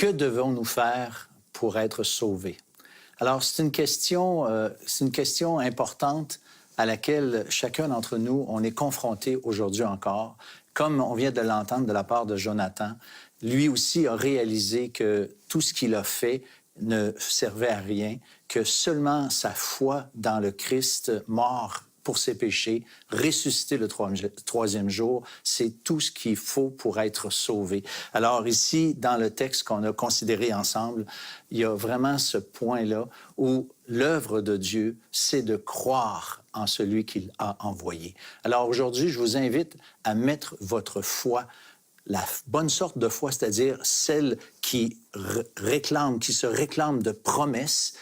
que devons-nous faire pour être sauvés? Alors, c'est une question importante à laquelle chacun d'entre nous, on est confronté aujourd'hui encore. Comme on vient de l'entendre de la part de Jonathan, lui aussi a réalisé que tout ce qu'il a fait ne servait à rien, que seulement sa foi dans le Christ mort pour ses péchés, ressuscité le troisième jour, c'est tout ce qu'il faut pour être sauvé. Alors ici, dans le texte qu'on a considéré ensemble, il y a vraiment ce point-là où l'œuvre de Dieu, c'est de croire en celui qu'il a envoyé. Alors aujourd'hui, je vous invite à mettre votre foi, la bonne sorte de foi, c'est-à-dire celle qui se réclame de promesses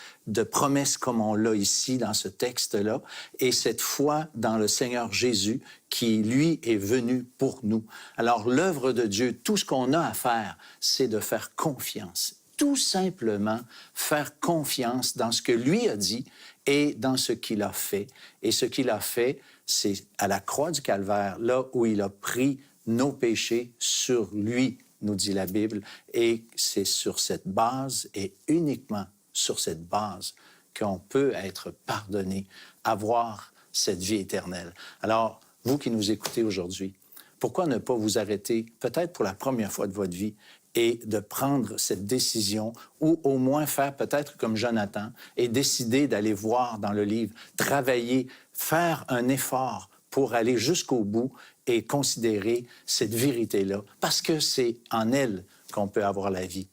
comme on l'a ici dans ce texte-là, et cette foi dans le Seigneur Jésus qui, lui, est venu pour nous. Alors, l'œuvre de Dieu, tout ce qu'on a à faire, c'est de faire confiance. Tout simplement faire confiance dans ce que lui a dit et dans ce qu'il a fait. Et ce qu'il a fait, c'est à la croix du Calvaire, là où il a pris nos péchés sur lui, nous dit la Bible, et c'est sur cette base et uniquement sur cette base qu'on peut être pardonné, avoir cette vie éternelle. Alors, vous qui nous écoutez aujourd'hui, pourquoi ne pas vous arrêter, peut-être pour la première fois de votre vie, et de prendre cette décision, ou au moins faire peut-être comme Jonathan, et décider d'aller voir dans le livre, travailler, faire un effort pour aller jusqu'au bout et considérer cette vérité-là, parce que c'est en elle qu'on peut avoir la vie.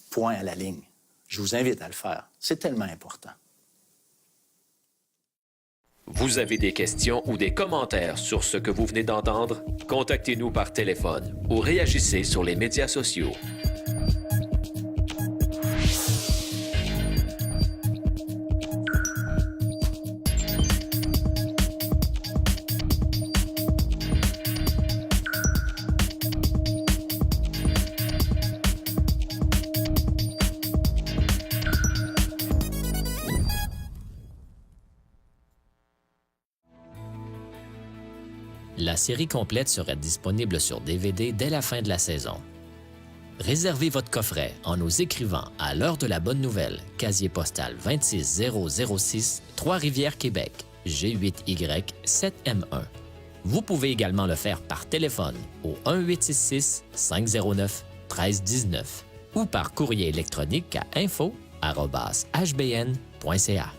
Point à la ligne. Je vous invite à le faire. C'est tellement important. Vous avez des questions ou des commentaires sur ce que vous venez d'entendre? Contactez-nous par téléphone ou réagissez sur les médias sociaux. La série complète serait disponible sur DVD dès la fin de la saison. Réservez votre coffret en nous écrivant à l'heure de la bonne nouvelle, casier postal 26006, Trois-Rivières, Québec, G8Y 7M1. Vous pouvez également le faire par téléphone au 1-866-509-1319 ou par courrier électronique à info@hbn.ca.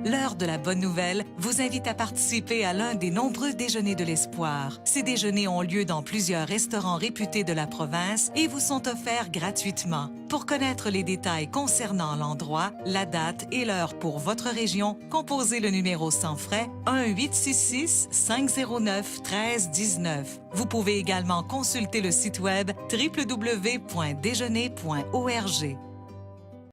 L'heure de la bonne nouvelle vous invite à participer à l'un des nombreux déjeuners de l'espoir. Ces déjeuners ont lieu dans plusieurs restaurants réputés de la province et vous sont offerts gratuitement. Pour connaître les détails concernant l'endroit, la date et l'heure pour votre région, composez le numéro sans frais 1-866-509-1319. Vous pouvez également consulter le site web www.déjeuner.org.